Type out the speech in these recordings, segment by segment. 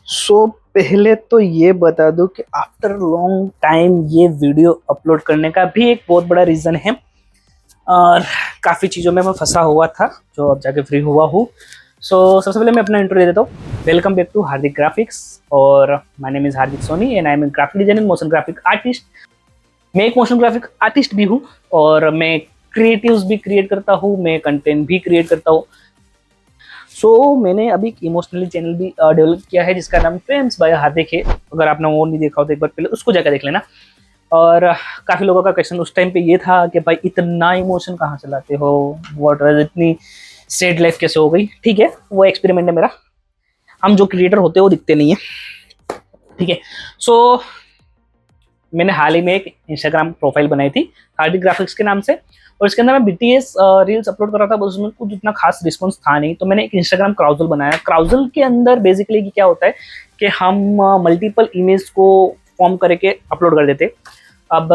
सो पहले तो ये बता दूं कि आफ्टर लॉन्ग टाइम ये वीडियो अपलोड करने का भी एक बहुत बड़ा रीज़न है। और काफ़ी चीज़ों में मैं फंसा हुआ था जो अब जाके फ्री हुआ हूँ। सो सबसे पहले मैं अपना इंट्रो दे देता हूँ। Welcome back to Hardik graphics और my name is Hardik Soni and I am graphic designer, motion graphic artist. मैं एक मोशन ग्राफिक आर्टिस्ट भी हूँ और मैं क्रिएटिव्स भी क्रिएट करता हूँ, मैं कंटेंट भी क्रिएट करता हूँ। मैंने अभी एक इमोशनली चैनल भी डेवलप किया है जिसका नाम फ्रेम्स बाय हार्दिक है। अगर आपने वो नहीं देखा हो तो एक बार पहले उसको जाकर देख लेना। और काफ़ी लोगों का क्वेश्चन उस टाइम पे ये था कि भाई इतना इमोशन कहाँ से लाते हो, व्हाट वाज इतनी सैड लाइफ कैसे हो गई। ठीक है, वो एक्सपेरिमेंट है मेरा। हम जो क्रिएटर होते हैं वो दिखते नहीं है। ठीक है। सो मैंने हाल ही में एक इंस्टाग्राम प्रोफाइल बनाई थी हार्दिक ग्राफिक्स के नाम से, और इसके अंदर मैं बीटीएस रील्स अपलोड कर रहा था, बस उसमें कुछ इतना खास रिस्पॉन्स था नहीं, तो मैंने एक इंस्टाग्राम क्राउजल बनाया। क्राउजल के अंदर बेसिकली क्या होता है कि हम मल्टीपल इमेज को फॉर्म करके अपलोड कर देते। अब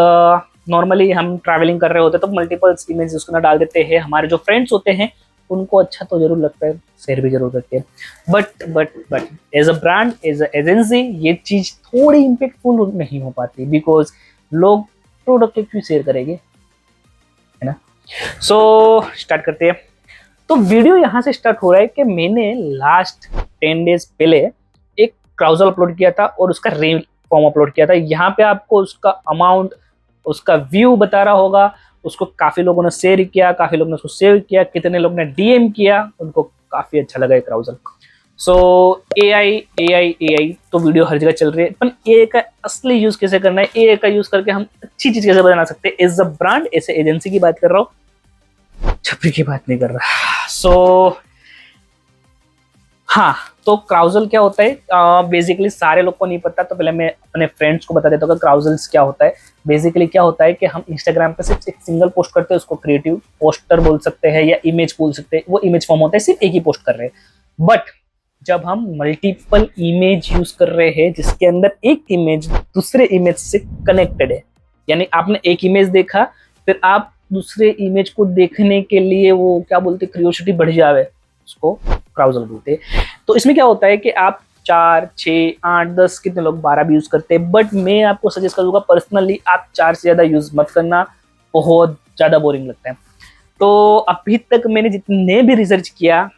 नॉर्मली हम ट्रैवलिंग कर रहे होते तो मल्टीपल इमेज उसके अंदर डाल देते हैं। हमारे जो फ्रेंड्स होते हैं उनको अच्छा तो जरूर लगता है, शेयर भी जरूर करते हैं, but as a brand, as a agency ये चीज थोड़ी इम्पेक्टफुल नहीं हो पाती, बिकॉज लोग प्रोडक्ट के क्यों शेयर करेंगे, है ना। सो स्टार्ट करते हैं। तो वीडियो यहाँ से स्टार्ट हो रहा है कि मैंने लास्ट 10 डेज पहले एक क्राउजल अपलोड किया था और उसका रील फॉर्म अपलोड किया था। यहाँ पे आपको उसका अमाउंट, उसका व्यू बता रहा होगा। उसको काफी लोगों ने शेयर किया, काफी लोगों ने उसको सेव किया, कितने लोग ने डीएम किया, उनको काफी अच्छा लगा क्राउजल। सो ए आई तो वीडियो हर जगह चल रही है, पर ए का असली यूज कैसे करना है, ए का यूज करके हम अच्छी चीज कैसे बना सकते हैं एज अ ब्रांड, ऐसे एजेंसी की बात कर रहा हूँ, छपरी की बात नहीं कर रहा। हाँ, तो क्राउजल क्या होता है, बेसिकली सारे लोग को नहीं पता, तो पहले मैं अपने फ्रेंड्स को बता देता हूँ कि क्राउजल्स क्या होता है। बेसिकली क्या होता है कि हम इंस्टाग्राम पे सिर्फ एक सिंगल पोस्ट करते हैं, उसको क्रिएटिव पोस्टर बोल सकते हैं या इमेज बोल सकते हैं। वो इमेज फॉर्म होता है, सिर्फ एक ही पोस्ट कर रहे हैं। बट जब हम मल्टीपल इमेज यूज कर रहे हैं जिसके अंदर एक इमेज दूसरे इमेज से कनेक्टेड है, यानी आपने एक इमेज देखा, फिर आप दूसरे इमेज को देखने के लिए वो क्या बोलते, क्यूरियोसिटी बढ़ जावे, उसको क्राउजल बोलते हैं। तो इसमें क्या होता है कि आप 4, 6, 8, 10, कितने लोग 12 भी यूज करते हैं, बट मैं आपको सजेस्ट करूंगा पर्सनली आप 4 से ज्यादा यूज मत करना, बहुत ज्यादा बोरिंग लगता है। तो अभी तक मैंने जितने भी रिसर्च किया,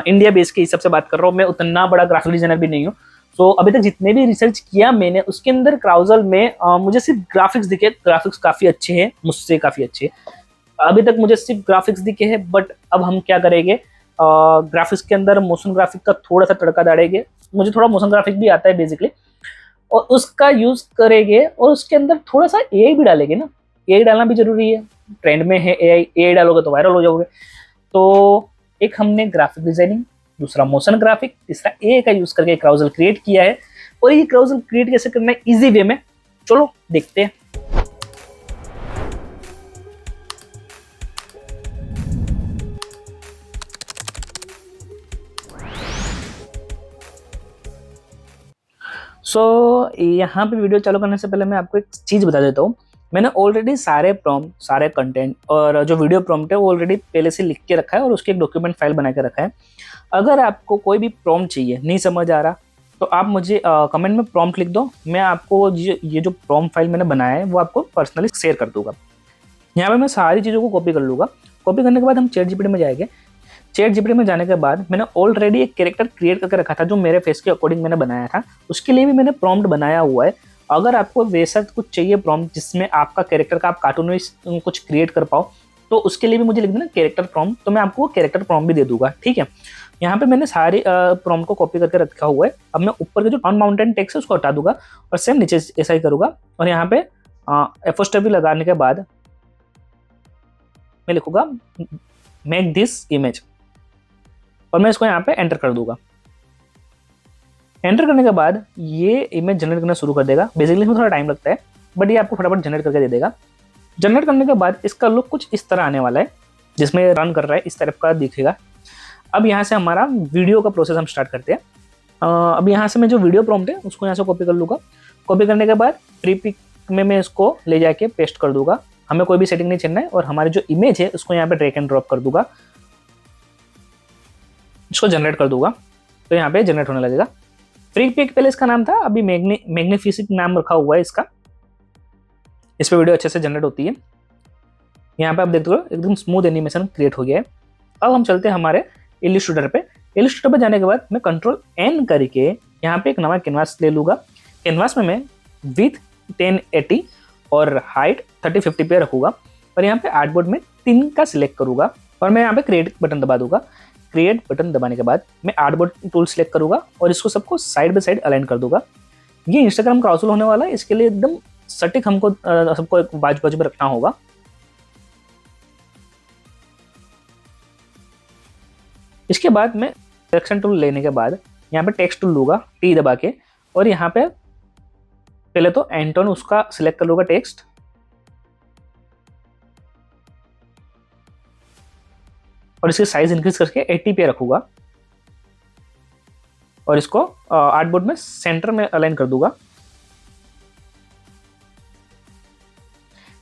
इंडिया बेस के हिसाब से बात कर रहा हूँ, मैं उतना बड़ा ग्राफिक डिजाइनर भी नहीं हूँ। सो अभी तक जितने भी रिसर्च किया मैंने, उसके अंदर क्राउजल में मुझे सिर्फ ग्राफिक्स दिखे। ग्राफिक्स काफी अच्छे हैं, मुझसे काफी अच्छे। अभी तक मुझे सिर्फ ग्राफिक्स दिखे हैं, बट अब हम क्या करेंगे, ग्राफिक्स के अंदर मोशन ग्राफिक का थोड़ा सा तड़का डालेंगे। मुझे थोड़ा मोशन ग्राफिक भी आता है बेसिकली, और उसका यूज करेंगे और उसके अंदर थोड़ा सा एआई भी डालेंगे ना। एआई डालना भी जरूरी है, ट्रेंड में है एआई। एआई डालोगे तो वायरल हो जाओगे। तो एक हमने ग्राफिक डिजाइनिंग, दूसरा मोशन ग्राफिक, तीसरा एआई का यूज करके क्राउजल क्रिएट किया है। और ये क्राउजल क्रिएट कैसे करना है इजी वे में, चलो देखते हैं। यहाँ पे वीडियो चालू करने से पहले मैं आपको एक चीज़ बता देता हूँ। मैंने ऑलरेडी सारे प्रॉम्प्ट, सारे कंटेंट और जो वीडियो प्रॉम्प्ट है वो ऑलरेडी पहले से लिख के रखा है और उसकी एक डॉक्यूमेंट फाइल बना के रखा है। अगर आपको कोई भी प्रॉम्प्ट चाहिए, नहीं समझ आ रहा, तो आप मुझे कमेंट में प्रॉम्प्ट लिख दो। मैं आपको ये जो प्रॉम्प्ट फाइल मैंने बनाया है वो आपको पर्सनली शेयर कर दूंगा। यहाँ पे मैं सारी चीज़ों को कॉपी कर लूँगा। कॉपी करने के बाद हम चैट जीपीटी में जाएंगे। चैट जीपीटी में जाने के बाद मैंने ऑलरेडी एक कैरेक्टर क्रिएट करके रखा था जो मेरे फेस के अकॉर्डिंग मैंने बनाया था, उसके लिए भी मैंने प्रॉम्प्ट बनाया हुआ है। अगर आपको वैसा कुछ चाहिए प्रॉम्प्ट जिसमें आपका कैरेक्टर का आप कार्टून में कुछ क्रिएट कर पाओ, तो उसके लिए भी मुझे लिख देना कैरेक्टर प्रॉम्प्ट, तो मैं आपको कैरेक्टर प्रॉम्प्ट भी दे दूंगा। ठीक है, यहाँ पे मैंने सारे प्रॉम्प्ट को कॉपी करके रखा हुआ है। अब मैं ऊपर के जो ऑन माउंटेन टेक्स्ट है उसको हटा दूंगा और सेम नीचे ऐसा ही करूंगा। और यहाँ पे एपोस्ट्रोफी लगाने के बाद मैं लिखूंगा मेक दिस इमेज, और मैं इसको यहाँ पे एंटर कर दूंगा। एंटर करने के बाद ये इमेज जनरेट करना शुरू कर देगा। बेसिकली इसमें थोड़ा टाइम लगता है, बट ये आपको फटाफट जनरेट करके दे देगा। जनरेट करने के बाद इसका लुक कुछ इस तरह आने वाला है, जिसमें रन कर रहा है इस तरफ का दिखेगा। अब यहाँ से हमारा वीडियो का प्रोसेस हम स्टार्ट करते हैं। अब यहाँ से मैं जो वीडियो प्रॉम्प्ट है उसको यहाँ से कॉपी कर लूँगा। कॉपी करने के बाद प्री पिक में मैं इसको ले जाके पेस्ट कर दूंगा। हमें कोई भी सेटिंग नहीं चलना है, और हमारी जो इमेज है उसको यहाँ पे ड्रैग एंड ड्रॉप कर दूंगा, इसको जनरेट कर दूंगा, तो यहाँ पे जनरेट होने लगेगा। फ्री पे पहले इसका नाम था, अभी मैग्निफिसेंट नाम रखा हुआ है इसका। इस पे वीडियो अच्छे से जनरेट होती है। यहाँ पे आप देखते हो एकदम स्मूथ एनिमेशन क्रिएट हो गया है। अब हम चलते हैं हमारे इलिस्ट्रेटर पे। इलिस्ट्रेटर पे जाने के बाद मैं कंट्रोल एन करके यहाँ पे एक नया कैनवास ले लूँगा। कैनवास में मैं विथ 1080 और हाइट 3050 पे रखूँगा और यहाँ पे आर्टबोर्ड में 3 का सिलेक्ट करूँगा और मैं यहाँ पे क्रिएट बटन दबा दूंगा। क्रिएट बटन दबाने के बाद मैं आर्टबोर्ड टूल सिलेक्ट करूँगा और इसको सबको साइड बाय साइड अलाइन कर दूंगा। ये इंस्टाग्राम क्रॉसओवर होने वाला है, इसके लिए एकदम सटीक हमको सबको एक बाजू बाजू में रखना होगा। इसके बाद मैं सिलेक्शन टूल लेने के बाद यहाँ पे टेक्स्ट टूल लूँगा टी दबा के और यहाँ पे पहले तो एंटोन उसका सिलेक्ट कर लूँगा टेक्स्ट और इसकी साइज इंक्रीज करके 80 पे रखूँगा और इसको आर्टबोर्ड में सेंटर में अलाइन कर दूंगा।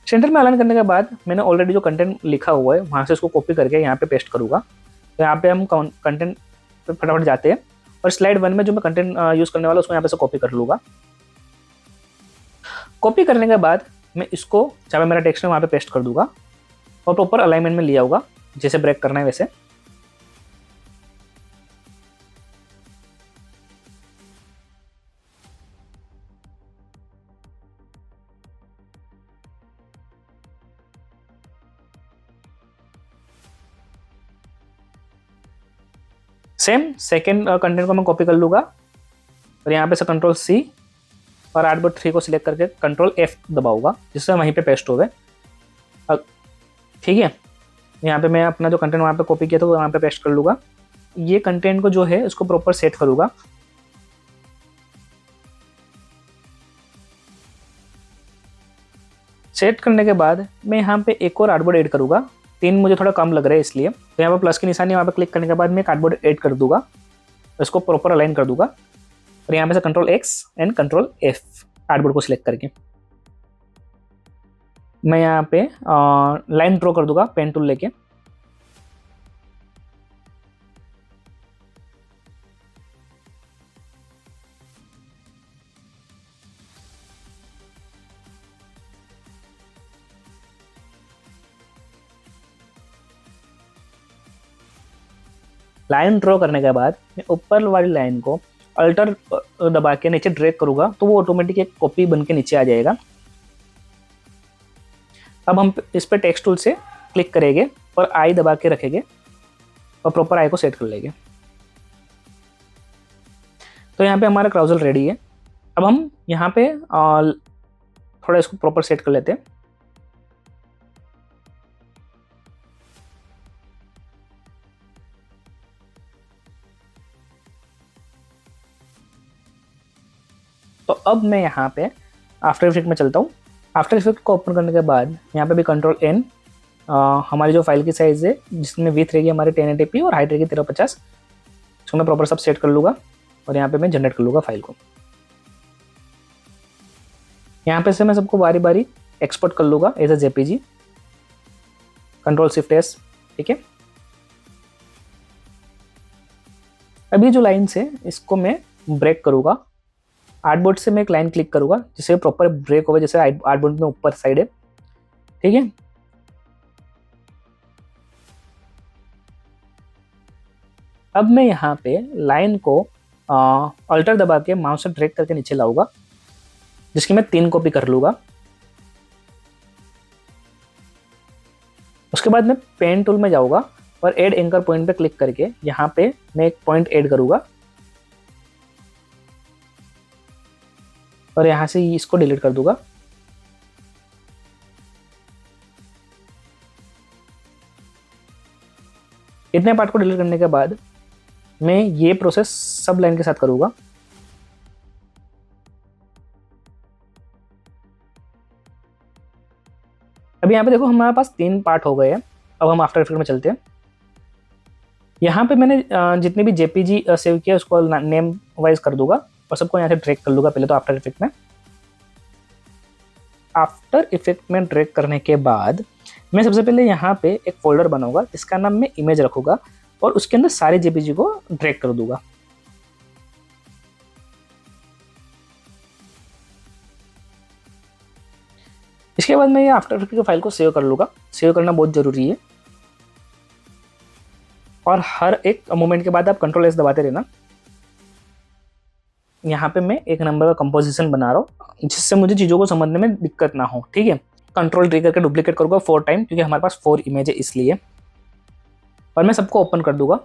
सेंटर में अलाइन करने के बाद मैंने ऑलरेडी जो कंटेंट लिखा हुआ है वहां से इसको कॉपी करके यहाँ पे पेस्ट करूँगा। तो यहाँ पे हम कंटेंट पे फटाफट जाते हैं और स्लाइड 1 में जो मैं कंटेंट यूज करने वाला उसको यहाँ पे से कॉपी कर लूँगा। कॉपी करने के बाद मैं इसको जहाँ पे मेरा टेक्स्ट है वहाँ पे पेस्ट कर दूंगा और प्रॉपर अलाइनमेंट में ले आऊँगा, जैसे ब्रेक करना है वैसे। सेम सेकेंड कंटेंट को मैं कॉपी कर लूँगा और यहाँ पे से कंट्रोल सी और आर्टबोर्ड 3 को सिलेक्ट करके कंट्रोल F दबाऊंगा जिससे वहीं पे पेस्ट हो गए। ठीक है, यहाँ पे मैं अपना जो कंटेंट वहाँ पे कॉपी किया था वो यहाँ पे पेस्ट कर लूँगा। ये कंटेंट को जो है उसको प्रॉपर सेट करूँगा। सेट करने के बाद मैं यहाँ पे एक और आर्टबोर्ड ऐड करूँगा। 3 मुझे थोड़ा कम लग रहा है इसलिए तो यहाँ पे प्लस की निशानी वहाँ पे क्लिक करने के बाद मैं एक आर्टबोर्ड ऐड कर दूंगा, इसको प्रॉपर अलाइन कर दूंगा और यहाँ पे से control X and control F artboard को सिलेक्ट करके मैं यहाँ पे लाइन ड्रॉ कर दूंगा पेन टूल लेके। लाइन ड्रॉ करने के बाद मैं ऊपर वाली लाइन को अल्टर दबा के नीचे ड्रैग करूंगा तो वो ऑटोमेटिक एक कॉपी बन के नीचे आ जाएगा। अब हम इस पे टेक्स्ट टूल से क्लिक करेंगे और आई दबा के रखेंगे और प्रॉपर आई को सेट कर लेंगे। तो यहाँ पे हमारा क्राउजल रेडी है। अब हम यहाँ पे थोड़ा इसको प्रॉपर सेट कर लेते हैं। तो अब मैं यहाँ पे आफ्टर इफेक्ट में चलता हूँ। आफ्टर इफेक्ट को ओपन करने के बाद यहाँ पे भी कंट्रोल N हमारी जो फाइल की साइज़ है जिसमें विथ रहेगी हमारी 1080p और हाइट रहेगी 1350, इसको मैं प्रॉपर सब सेट कर लूँगा और यहाँ पे मैं जनरेट कर लूँगा फाइल को। यहाँ पे से मैं सबको बारी बारी एक्सपोर्ट कर लूँगा as a JPG, control shift S। ठीक है, अभी जो लाइन्स है इसको मैं ब्रेक करूँगा। आर्टबोर्ड से मैं एक लाइन क्लिक करूँगा जिससे प्रॉपर ब्रेक होगा, जैसे आर्टबोर्ड में ऊपर साइड है। ठीक है, अब मैं यहाँ पे लाइन को अल्टर दबा के माउस से ड्रैग करके नीचे लाऊंगा जिसकी मैं 3 कॉपी कर लूँगा। उसके बाद मैं पेन टूल में जाऊँगा और ऐड एंकर पॉइंट पे क्लिक करके यहाँ पे मैं एक पॉइंट ऐड करूँगा और यहाँ से इसको डिलीट कर दूंगा। इतने पार्ट को डिलीट करने के बाद मैं ये प्रोसेस सब लाइन के साथ करूँगा। अभी यहाँ पे देखो हमारे पास 3 पार्ट हो गए हैं। अब हम आफ्टर इफेक्ट में चलते हैं। यहाँ पे मैंने जितने भी JPG सेव किया उसको नेम वाइज कर दूंगा और सबको यहाँ से ड्रैग कर लूँगा पहले तो आफ्टर इफेक्ट में। आफ्टर इफेक्ट में ड्रैग करने के बाद मैं सबसे पहले यहाँ पे एक फोल्डर बनाऊंगा जिसका नाम मैं इमेज रखूँगा और उसके अंदर सारे JPG को ड्रैग कर दूंगा। इसके बाद मैं ये आफ्टर इफेक्ट की फाइल को सेव कर लूँगा। सेव करना बहुत ज़रूरी है और हर एक मोमेंट के बाद आप कंट्रोल एस दबाते रहना। यहाँ पे मैं एक नंबर का कंपोजिशन बना रहा हूँ जिससे मुझे चीज़ों को समझने में दिक्कत ना हो, ठीक है। कंट्रोल ट्री करके डुप्लीकेट करूँगा 4 टाइम क्योंकि हमारे पास 4 इमेज है इसलिए, और मैं सबको ओपन कर दूंगा।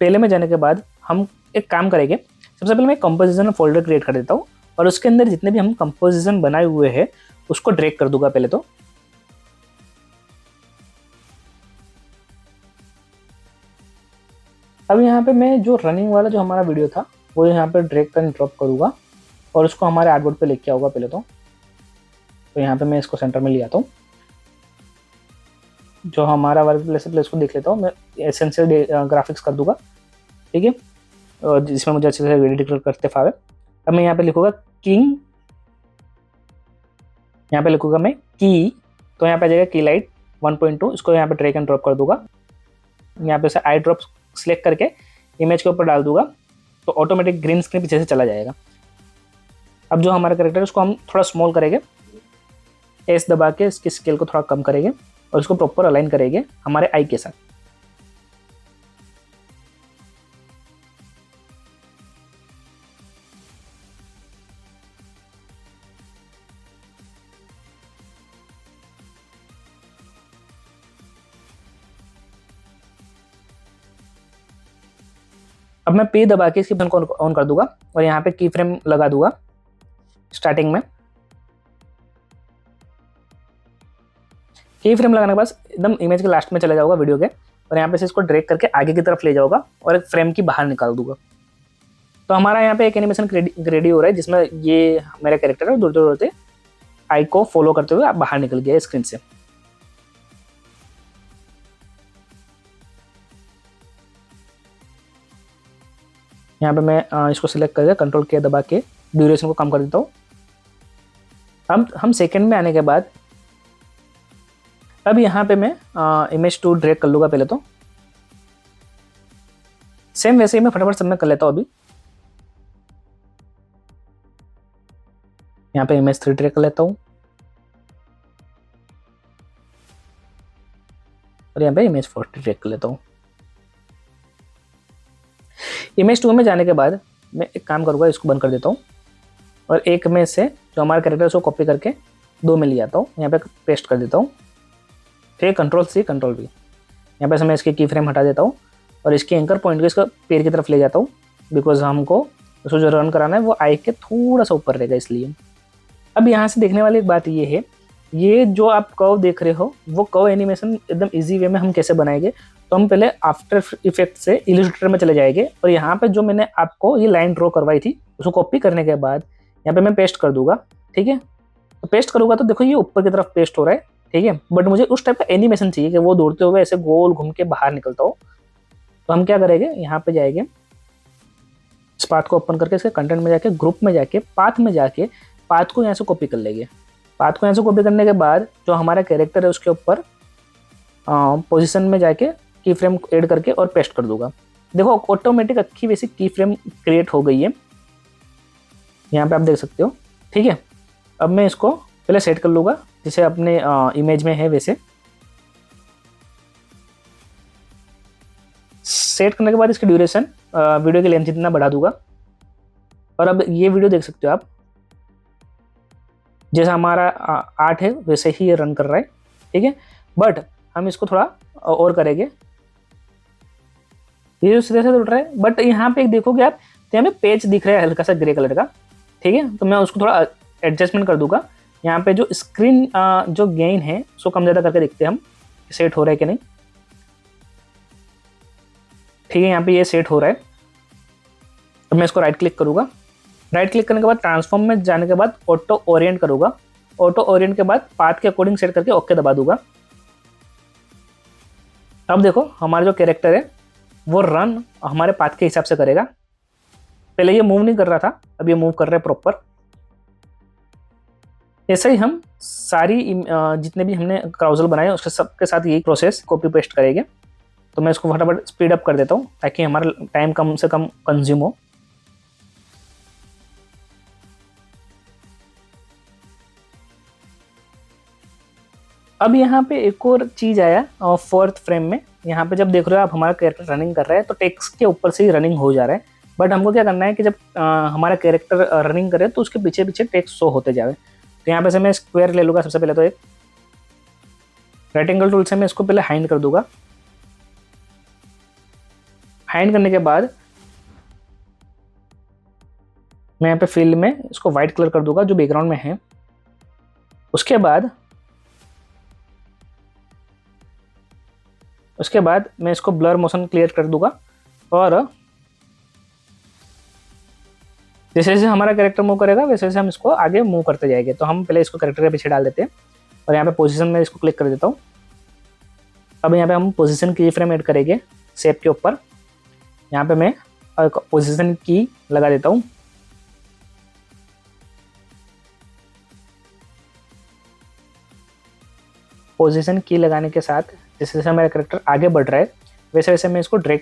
पहले में जाने के बाद हम एक काम करेंगे, सबसे पहले मैं कंपोजिशन फोल्डर क्रिएट कर देता हूँ और उसके अंदर जितने भी हम कंपोजिशन बनाए हुए हैं उसको ड्रैग कर दूंगा पहले तो। अब यहाँ पे मैं जो रनिंग वाला जो हमारा वीडियो था वो यहाँ पे ड्रैग कर ड्रॉप करूँगा और उसको हमारे आर्टबोर्ड पे लेके आऊँगा पहले तो। यहाँ पे मैं इसको सेंटर में ले आता हूँ। जो हमारा वर्क प्लेस को देख लेता हूँ मैं, एसेंशियल ग्राफिक्स कर दूंगा, ठीक है, और जिसमें मुझे अच्छे से एडिट करते फावे। अब मैं यहाँ पे लिखूंगा किंग, यहाँ पे लिखूंगा मैं की, तो यहाँ पे आ जाएगा की लाइट 1.2, इसको यहाँ पे ड्रैग एंड ड्रॉप कर दूंगा। यहाँ पे से आई ड्रॉप सिलेक्ट करके इमेज के ऊपर डाल दूंगा तो ऑटोमेटिक ग्रीन स्क्रीन पीछे से चला जाएगा। अब जो हमारा कैरेक्टर है उसको हम थोड़ा स्मॉल करेंगे, एस दबा के इसकी स्केल को थोड़ा कम करेंगे और इसको प्रॉपर अलाइन करेंगे हमारे आई के साथ। अब मैं पे दबा के इसकी बटन को ऑन कर दूंगा और यहाँ पे की फ्रेम लगा दूंगा स्टार्टिंग में। की फ्रेम लगाने के बाद एकदम इमेज के लास्ट में चले जाऊंगा वीडियो के, और यहाँ पे से इसको ड्रैग करके आगे की तरफ ले जाऊंगा और एक फ्रेम की बाहर निकाल दूंगा। तो हमारा यहाँ पे एक एनिमेशन रेडी हो रहा है जिसमें ये मेरा कैरेक्टर है दूर दूर होते आई को फॉलो करते हुए बाहर निकल गया स्क्रीन से। यहाँ पे मैं इसको सिलेक्ट करके कंट्रोल के दबा के ड्यूरेशन को कम कर देता हूँ। अब हम सेकंड में आने के बाद अब यहाँ पे मैं इमेज 2 ड्रैग कर लूँगा पहले तो। सेम वैसे ही मैं फटाफट सब में कर लेता हूँ। अभी यहाँ पे इमेज 3 ड्रैग कर लेता हूँ और यहाँ पे इमेज 4 ड्रैग कर लेता हूँ। इमेज 2 में जाने के बाद मैं एक काम करूँगा, इसको बंद कर देता हूँ और एक में से जो हमारा कैरेक्टर है उसको कॉपी करके 2 में ले आता हूँ, यहाँ पे पेस्ट कर देता हूँ। ठीक, कंट्रोल सी कंट्रोल वी। यहाँ पे से मैं इसके की फ्रेम हटा देता हूँ और इसके एंकर पॉइंट को इसका पैर की तरफ ले जाता हूँ बिकॉज हमको उसको जो रन कराना है वो आई के थोड़ा सा ऊपर रहेगा इसलिए। अब यहाँ से देखने वाली एक बात ये है, ये जो आप कर्व देख रहे हो वो कर्व एनिमेशन एकदम इजी वे में हम कैसे बनाएंगे। तो हम पहले आफ्टर इफेक्ट से इलस्ट्रेटर में चले जाएंगे और यहाँ पे जो मैंने आपको ये लाइन ड्रॉ करवाई थी उसको कॉपी करने के बाद यहाँ पे मैं पेस्ट कर दूंगा। ठीक है, तो पेस्ट करूँगा तो देखो ये ऊपर की तरफ पेस्ट हो रहा है, ठीक है, बट मुझे उस टाइप का एनिमेशन चाहिए कि वो दौड़ते हुए ऐसे गोल घूम के बाहर निकलता हो। तो हम क्या करेंगे, यहाँ पे जाएंगे, इस पाथ को ओपन करके इसके कंटेंट में जाके ग्रुप में जाके पाथ में जाके पाथ को यहाँ से कॉपी कर लेंगे। पाथ को यहाँ से कॉपी करने के बाद जो हमारा कैरेक्टर है उसके ऊपर पोजीशन में जाके की फ्रेम ऐड करके और पेस्ट कर दूंगा। देखो ऑटोमेटिक अच्छी वैसी की फ्रेम क्रिएट हो गई है, यहाँ पे आप देख सकते हो। ठीक है, अब मैं इसको पहले सेट कर लूँगा जैसे अपने इमेज में है वैसे। सेट करने के बाद इसकी ड्यूरेशन वीडियो की लेंथ इतना बढ़ा दूंगा और अब ये वीडियो देख सकते हो आप, जैसा हमारा 8 है वैसे ही ये रन कर रहा है। ठीक है, बट हम इसको थोड़ा और करेंगे, ये जो सीधे से उठ रहा है बट यहाँ पे देखोगे आप तो यहाँ पे पेज दिख रहा है हल्का सा ग्रे कलर का। ठीक है, तो मैं उसको थोड़ा एडजस्टमेंट कर दूंगा। यहाँ पे जो स्क्रीन जो गेन है उसको कम ज़्यादा करके देखते हैं हम सेट हो रहा है कि नहीं। ठीक है, यहाँ पे ये सेट हो रहा है। तो मैं इसको राइट क्लिक करूँगा, राइट क्लिक करने के बाद ट्रांसफॉर्म में जाने के बाद ऑटो ओरिएंट करूँगा। ऑटो ओरिएंट के बाद पाथ के अकॉर्डिंग सेट करके ओके दबा दूंगा। अब देखो हमारा जो कैरेक्टर है वो रन हमारे पाथ के हिसाब से करेगा। पहले ये मूव नहीं कर रहा था, अब ये मूव कर रहा है प्रॉपर। ऐसे ही हम सारी जितने भी हमने क्राउजल बनाए उसके सबके साथ यही प्रोसेस कॉपी पेस्ट करेंगे। तो मैं इसको फटाफट स्पीड अप कर देता हूँ ताकि हमारा टाइम कम से कम कंज्यूम हो। अब यहाँ पे एक और चीज़ आया फोर्थ फ्रेम में। यहाँ पे जब देख रहे हो आप हमारा कैरेक्टर रनिंग कर रहा है तो टेक्स्ट के ऊपर से ही रनिंग हो जा रहा है, बट हमको क्या करना है कि जब हमारा कैरेक्टर रनिंग करे तो उसके पीछे पीछे टेक्स्ट शो होते जाए। तो यहाँ पे से मैं स्क्वायर ले लूँगा सबसे पहले, तो एक रेक्टेंगल टूल से मैं इसको पहले हाइड कर दूंगा। हाइड करने के बाद मैं यहाँ पे फील्ड में इसको व्हाइट कलर कर दूंगा जो बैकग्राउंड में है। उसके बाद मैं इसको ब्लर मोशन क्लियर कर दूंगा, और जैसे जैसे हमारा कैरेक्टर मूव करेगा वैसे वैसे हम इसको आगे मूव करते जाएंगे। तो हम पहले इसको कैरेक्टर के पीछे डाल देते हैं और यहाँ पे पोजीशन में इसको क्लिक कर देता हूँ। अब यहाँ पे हम पोजीशन की फ्रेम ऐड करेंगे शेप के ऊपर। यहाँ पे मैं पोजीशन की लगा देता हूँ। पोजीशन की लगाने के साथ जैसे जैसे मेरा कैरेक्टर आगे बढ़ रहा है वैसे वैसे मैं इसको ड्रैग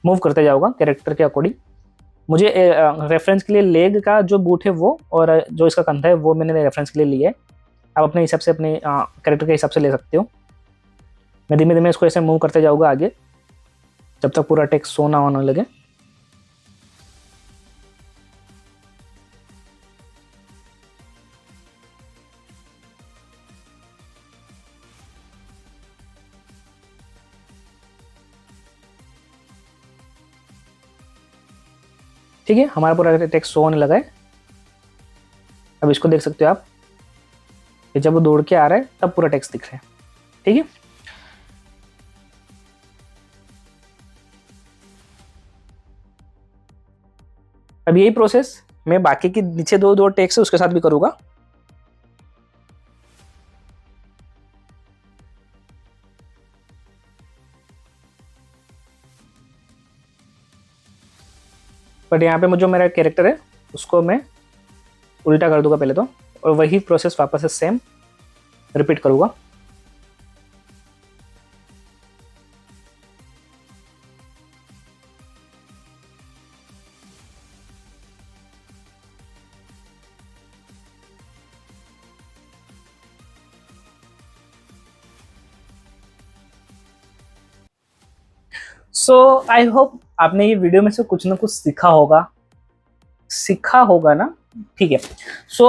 मूव करते जाऊँगा कैरेक्टर के अकॉर्डिंग। मुझे रेफरेंस के लिए लेग का जो बूट है वो, और जो इसका कंधा है वो मैंने रेफरेंस के लिए लिया है। आप अपने हिसाब से अपने कैरेक्टर के हिसाब से ले सकते हो। मैं धीमे धीमे इसको ऐसे मूव करते जाऊँगा आगे जब तक पूरा टेक्स्ट शो ना होने लगे। ठीक है, हमारा पूरा टेक्स्ट शो होने लगा है। अब इसको देख सकते हो आप, कि जब वो दौड़ के आ रहा है तब पूरा टेक्स्ट दिख रहा है। ठीक है, अब यही प्रोसेस मैं बाकी के नीचे दो दो टेक्स्ट है उसके साथ भी करूंगा। बट यहाँ पे जो मेरा कैरेक्टर है उसको मैं उल्टा कर दूंगा पहले तो, और वही प्रोसेस वापस से सेम रिपीट करूंगा। सो आई होप आपने ये वीडियो में से कुछ ना कुछ सीखा होगा ना। ठीक है, सो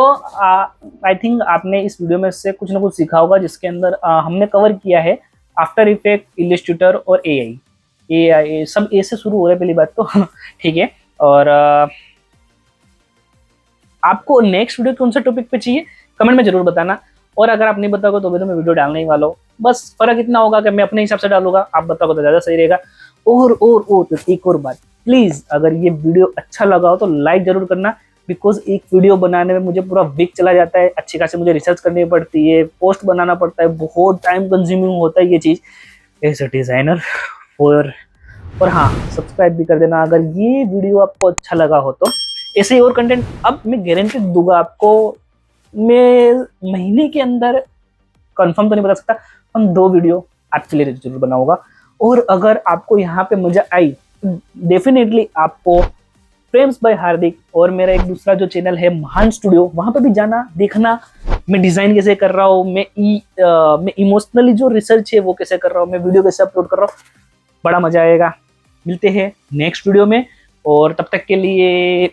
आई थिंक आपने इस वीडियो में से कुछ ना कुछ सीखा होगा, जिसके अंदर हमने कवर किया है आफ्टर इफेक्ट, इलस्ट्रेटर और एआई सब ए से शुरू हो रहा है पहली बात तो। ठीक है, और आपको नेक्स्ट वीडियो कौन सा टॉपिक पे चाहिए कमेंट में जरूर बताना, और अगर आप नहीं बताओगे तो भी तो मैं वीडियो डालने ही वाला हूँ। बस फर्क इतना होगा कि मैं अपने हिसाब से डालूंगा, आप बताओगे तो ज़्यादा सही रहेगा। और तो एक और बात, प्लीज़ अगर ये वीडियो अच्छा लगा हो तो लाइक जरूर करना, बिकॉज एक वीडियो बनाने में मुझे पूरा वीक चला जाता है, अच्छी खासी मुझे रिसर्च करनी पड़ती है, पोस्ट बनाना पड़ता है, बहुत टाइम कंज्यूमिंग होता है ये चीज़ एज अ डिज़ाइनर। और हाँ, सब्सक्राइब भी कर देना अगर ये वीडियो आपको अच्छा लगा हो तो। ऐसे ही और कंटेंट अब मैं गारंटी दूंगा आपको, मैं महीने के अंदर, कंफर्म तो नहीं बता सकता, हम 2 वीडियो आपके लिए जरूर बनाऊंगा। और अगर आपको यहाँ पे मजा आई डेफिनेटली आपको फ्रेम्स बाय हार्दिक और मेरा एक दूसरा जो चैनल है महान स्टूडियो, वहां पे भी जाना, देखना मैं डिजाइन कैसे कर रहा हूँ, मैं इमोशनली जो रिसर्च है वो कैसे कर रहा हूँ, मैं वीडियो कैसे अपलोड कर रहा हूँ। बड़ा मजा आएगा। मिलते हैं नेक्स्ट वीडियो में, और तब तक के लिए